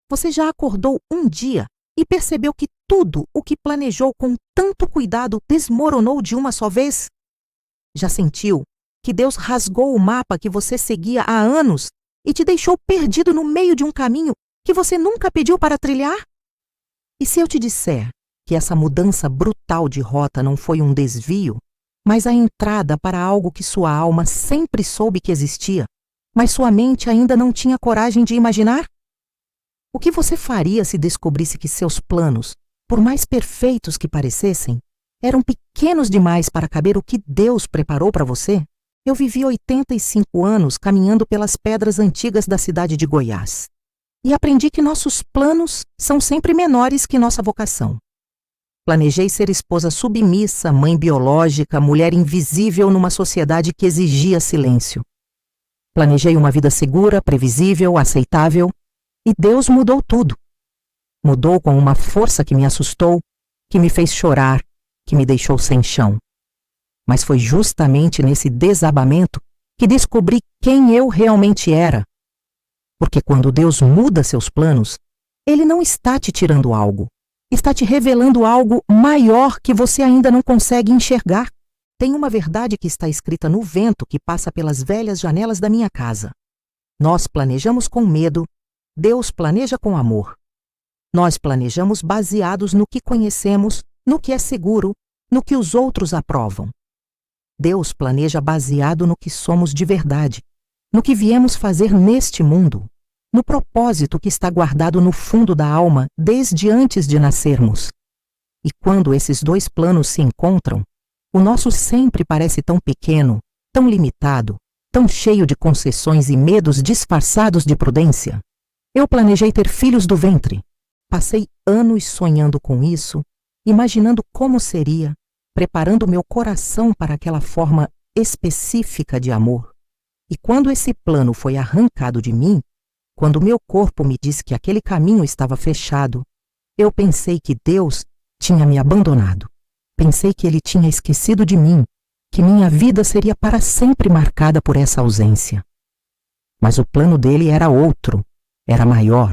Você já acordou um dia e percebeu que tudo o que planejou com tanto cuidado desmoronou de uma só vez? Já sentiu que Deus rasgou o mapa que você seguia há anos e te deixou perdido no meio de um caminho que você nunca pediu para trilhar? E se eu te disser que essa mudança brutal de rota não foi um desvio, mas a entrada para algo que sua alma sempre soube que existia, mas sua mente ainda não tinha coragem de imaginar? O que você faria se descobrisse que seus planos, por mais perfeitos que parecessem, eram pequenos demais para caber o que Deus preparou para você? Eu vivi 85 anos caminhando pelas pedras antigas da cidade de Goiás e aprendi que nossos planos são sempre menores que nossa vocação. Planejei ser esposa submissa, mãe biológica, mulher invisível numa sociedade que exigia silêncio. Planejei uma vida segura, previsível, aceitável, e Deus mudou tudo. Mudou com uma força que me assustou, que me fez chorar, que me deixou sem chão. Mas foi justamente nesse desabamento que descobri quem eu realmente era. Porque quando Deus muda seus planos, Ele não está te tirando algo. Está te revelando algo maior que você ainda não consegue enxergar. Tem uma verdade que está escrita no vento que passa pelas velhas janelas da minha casa. Nós planejamos com medo, Deus planeja com amor. Nós planejamos baseados no que conhecemos, no que é seguro, no que os outros aprovam. Deus planeja baseado no que somos de verdade, no que viemos fazer neste mundo, no propósito que está guardado no fundo da alma desde antes de nascermos. E quando esses dois planos se encontram, o nosso sempre parece tão pequeno, tão limitado, tão cheio de concessões e medos disfarçados de prudência. Eu planejei ter filhos do ventre. Passei anos sonhando com isso, imaginando como seria, preparando meu coração para aquela forma específica de amor. E quando esse plano foi arrancado de mim, quando meu corpo me disse que aquele caminho estava fechado, eu pensei que Deus tinha me abandonado. Pensei que Ele tinha esquecido de mim, que minha vida seria para sempre marcada por essa ausência. Mas o plano dele era outro, era maior.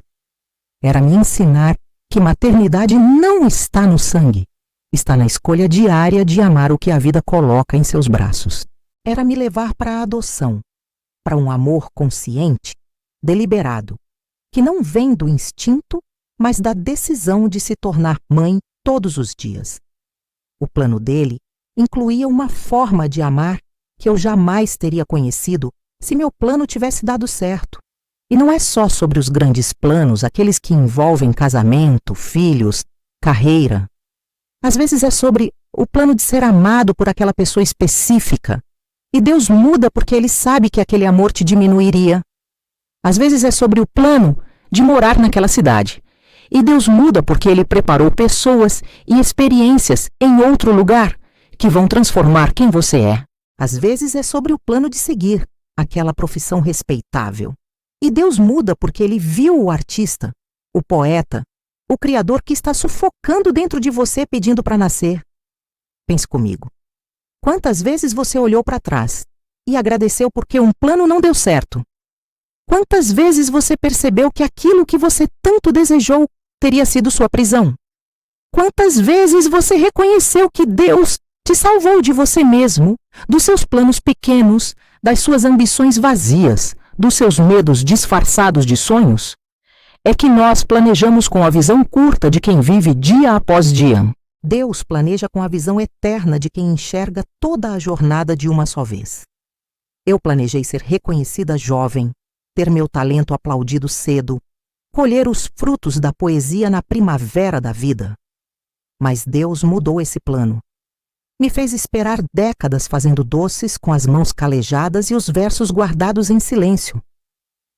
Era me ensinar que maternidade não está no sangue, está na escolha diária de amar o que a vida coloca em seus braços. Era me levar para a adoção, para um amor consciente, deliberado, que não vem do instinto, mas da decisão de se tornar mãe todos os dias. O plano dele incluía uma forma de amar que eu jamais teria conhecido se meu plano tivesse dado certo. E não é só sobre os grandes planos, aqueles que envolvem casamento, filhos, carreira. Às vezes é sobre o plano de ser amado por aquela pessoa específica. E Deus muda porque Ele sabe que aquele amor te diminuiria. Às vezes é sobre o plano de morar naquela cidade. E Deus muda porque Ele preparou pessoas e experiências em outro lugar que vão transformar quem você é. Às vezes é sobre o plano de seguir aquela profissão respeitável. E Deus muda porque Ele viu o artista, o poeta, o criador que está sufocando dentro de você pedindo para nascer. Pense comigo. Quantas vezes você olhou para trás e agradeceu porque um plano não deu certo? Quantas vezes você percebeu que aquilo que você tanto desejou teria sido sua prisão? Quantas vezes você reconheceu que Deus te salvou de você mesmo, dos seus planos pequenos, das suas ambições vazias, dos seus medos disfarçados de sonhos? É que nós planejamos com a visão curta de quem vive dia após dia. Deus planeja com a visão eterna de quem enxerga toda a jornada de uma só vez. Eu planejei ser reconhecida jovem, ter meu talento aplaudido cedo, colher os frutos da poesia na primavera da vida. Mas Deus mudou esse plano. Me fez esperar décadas fazendo doces com as mãos calejadas e os versos guardados em silêncio.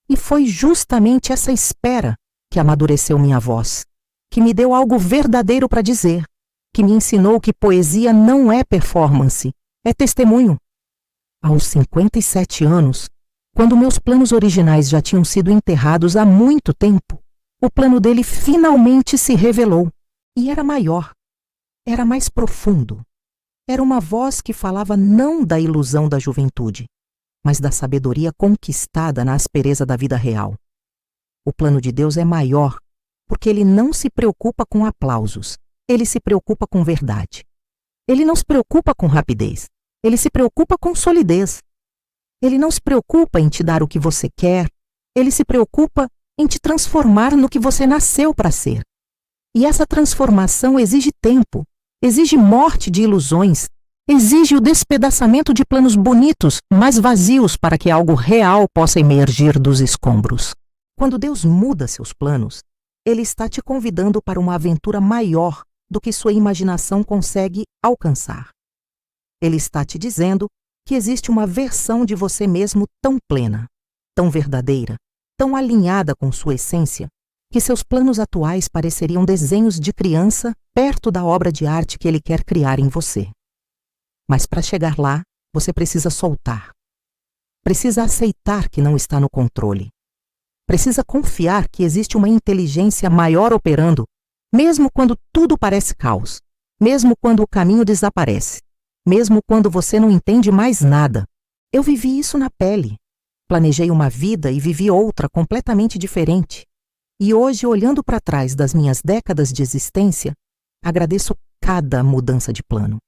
E foi justamente essa espera que amadureceu minha voz, que me deu algo verdadeiro para dizer, que me ensinou que poesia não é performance, é testemunho. Aos 57 anos, quando meus planos originais já tinham sido enterrados há muito tempo, o plano dele finalmente se revelou. E era maior, era mais profundo. Era uma voz que falava não da ilusão da juventude, mas da sabedoria conquistada na aspereza da vida real. O plano de Deus é maior Porque Ele não se preocupa com aplausos, Ele se preocupa com verdade. Ele não se preocupa com rapidez, Ele se preocupa com solidez. Ele não se preocupa em te dar o que você quer, Ele se preocupa em te transformar no que você nasceu para ser. E essa transformação exige tempo, exige morte de ilusões, exige o despedaçamento de planos bonitos, mas vazios para que algo real possa emergir dos escombros. Quando Deus muda seus planos, Ele está te convidando para uma aventura maior do que sua imaginação consegue alcançar. Ele está te dizendo que existe uma versão de você mesmo tão plena, tão verdadeira, tão alinhada com sua essência, que seus planos atuais pareceriam desenhos de criança perto da obra de arte que Ele quer criar em você. Mas para chegar lá, você precisa soltar. Precisa aceitar que não está no controle. Precisa confiar que existe uma inteligência maior operando, mesmo quando tudo parece caos, mesmo quando o caminho desaparece, mesmo quando você não entende mais nada. Eu vivi isso na pele. Planejei uma vida e vivi outra completamente diferente. E hoje, olhando para trás das minhas décadas de existência, agradeço cada mudança de plano.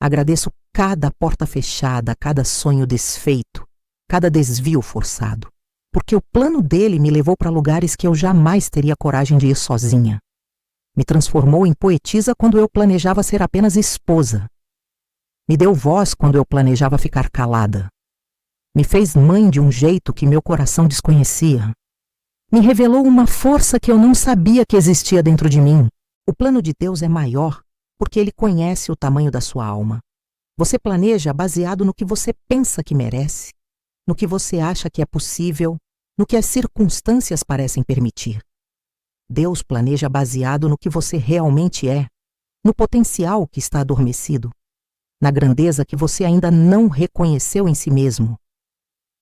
Agradeço cada porta fechada, cada sonho desfeito, cada desvio forçado. Porque o plano dele me levou para lugares que eu jamais teria coragem de ir sozinha. Me transformou em poetisa quando eu planejava ser apenas esposa. Me deu voz quando eu planejava ficar calada. Me fez mãe de um jeito que meu coração desconhecia. Me revelou uma força que eu não sabia que existia dentro de mim. O plano de Deus é maior porque Ele conhece o tamanho da sua alma. Você planeja baseado no que você pensa que merece, no que você acha que é possível, no que as circunstâncias parecem permitir. Deus planeja baseado no que você realmente é, no potencial que está adormecido, na grandeza que você ainda não reconheceu em si mesmo.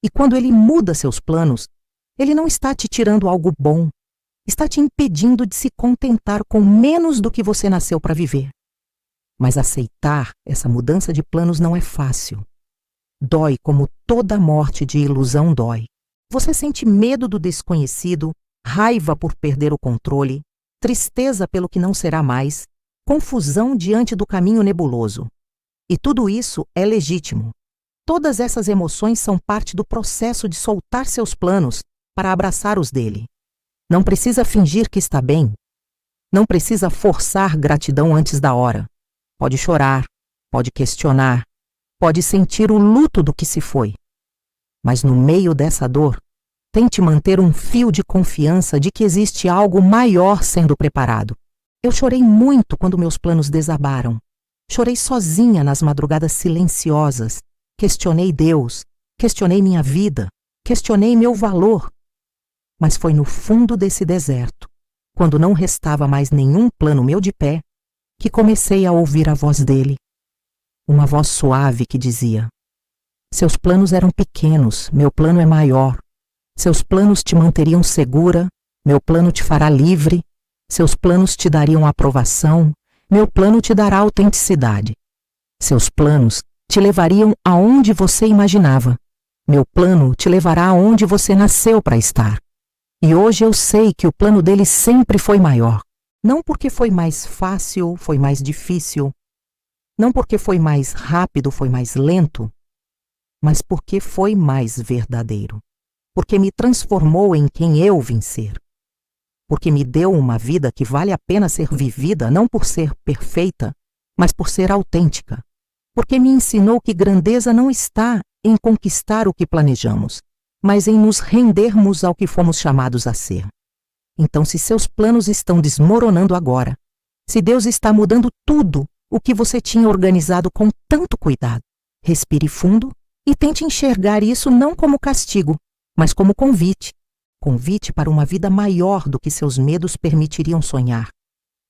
E quando Ele muda seus planos, Ele não está te tirando algo bom, está te impedindo de se contentar com menos do que você nasceu para viver. Mas aceitar essa mudança de planos não é fácil. Dói como toda morte de ilusão dói. Você sente medo do desconhecido, raiva por perder o controle, tristeza pelo que não será mais, confusão diante do caminho nebuloso. E tudo isso é legítimo. Todas essas emoções são parte do processo de soltar seus planos para abraçar os dele. Não precisa fingir que está bem. Não precisa forçar gratidão antes da hora. Pode chorar, pode questionar, pode sentir o luto do que se foi. Mas no meio dessa dor, tente manter um fio de confiança de que existe algo maior sendo preparado. Eu chorei muito quando meus planos desabaram. Chorei sozinha nas madrugadas silenciosas. Questionei Deus, questionei minha vida, questionei meu valor. Mas foi no fundo desse deserto, quando não restava mais nenhum plano meu de pé, que comecei a ouvir a voz dele. Uma voz suave que dizia: seus planos eram pequenos, meu plano é maior. Seus planos te manteriam segura, meu plano te fará livre. Seus planos te dariam aprovação, meu plano te dará autenticidade. Seus planos te levariam aonde você imaginava. Meu plano te levará aonde você nasceu para estar. E hoje eu sei que o plano dele sempre foi maior. Não porque foi mais fácil, foi mais difícil. Não porque foi mais rápido, foi mais lento. Mas porque foi mais verdadeiro. Porque me transformou em quem eu vim ser. Porque me deu uma vida que vale a pena ser vivida não por ser perfeita, mas por ser autêntica. Porque me ensinou que grandeza não está em conquistar o que planejamos, mas em nos rendermos ao que fomos chamados a ser. Então, se seus planos estão desmoronando agora, se Deus está mudando tudo o que você tinha organizado com tanto cuidado, respire fundo e tente enxergar isso não como castigo, mas como convite. Convite para uma vida maior do que seus medos permitiriam sonhar.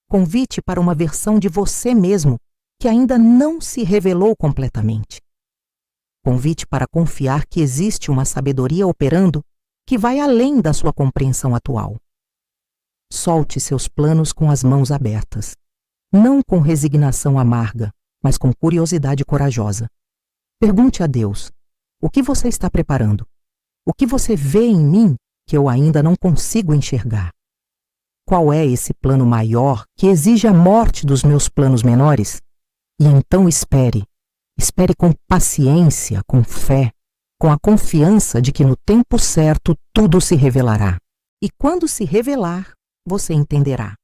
Convite para uma versão de você mesmo que ainda não se revelou completamente. Convite para confiar que existe uma sabedoria operando que vai além da sua compreensão atual. Solte seus planos com as mãos abertas, não com resignação amarga, mas com curiosidade corajosa. Pergunte a Deus: o que você está preparando? O que você vê em mim que eu ainda não consigo enxergar? qual é esse plano maior que exige a morte dos meus planos menores? E então espere. Espere com paciência, com fé, com a confiança de que no tempo certo tudo se revelará. E quando se revelar, você entenderá.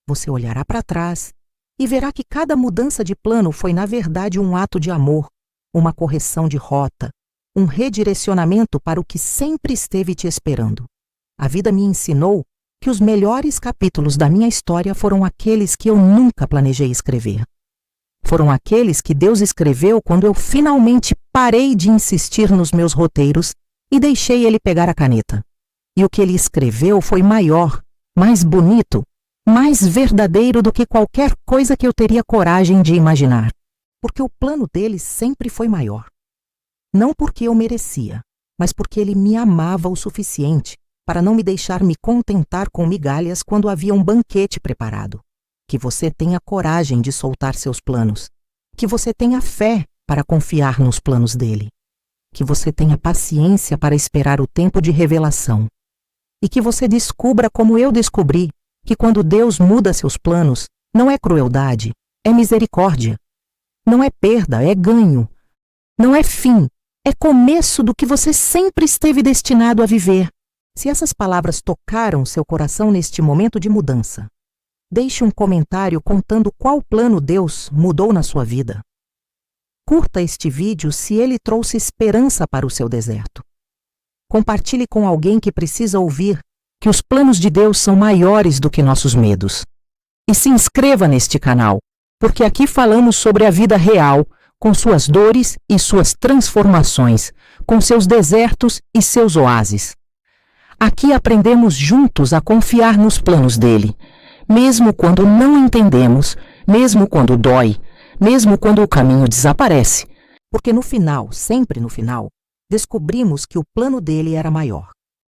Você olhará para trás e verá que cada mudança de plano foi, na verdade, um ato de amor, uma correção de rota, um redirecionamento para o que sempre esteve te esperando. A vida me ensinou que os melhores capítulos da minha história foram aqueles que eu nunca planejei escrever. Foram aqueles que Deus escreveu quando eu finalmente parei de insistir nos meus roteiros e deixei Ele pegar a caneta. E o que Ele escreveu foi maior, mais bonito, mais verdadeiro do que qualquer coisa que eu teria coragem de imaginar. Porque o plano dele sempre foi maior. Não porque eu merecia, mas porque Ele me amava o suficiente para não me deixar me contentar com migalhas quando havia um banquete preparado. Que você tenha coragem de soltar seus planos. Que você tenha fé para confiar nos planos dele. Que você tenha paciência para esperar o tempo de revelação. E que você descubra, como eu descobri, que quando Deus muda seus planos, não é crueldade, é misericórdia. Não é perda, é ganho. Não é fim, é começo do que você sempre esteve destinado a viver. Se essas palavras tocaram seu coração neste momento de mudança, deixe um comentário contando qual plano Deus mudou na sua vida. Curta este vídeo se ele trouxe esperança para o seu deserto. Compartilhe com alguém que precisa ouvir que os planos de Deus são maiores do que nossos medos. E se inscreva neste canal, porque aqui falamos sobre a vida real, com suas dores e suas transformações, com seus desertos e seus oásis. Aqui aprendemos juntos a confiar nos planos dele, mesmo quando não entendemos, mesmo quando dói, mesmo quando o caminho desaparece. Porque no final, sempre no final, descobrimos que o plano dele era maior.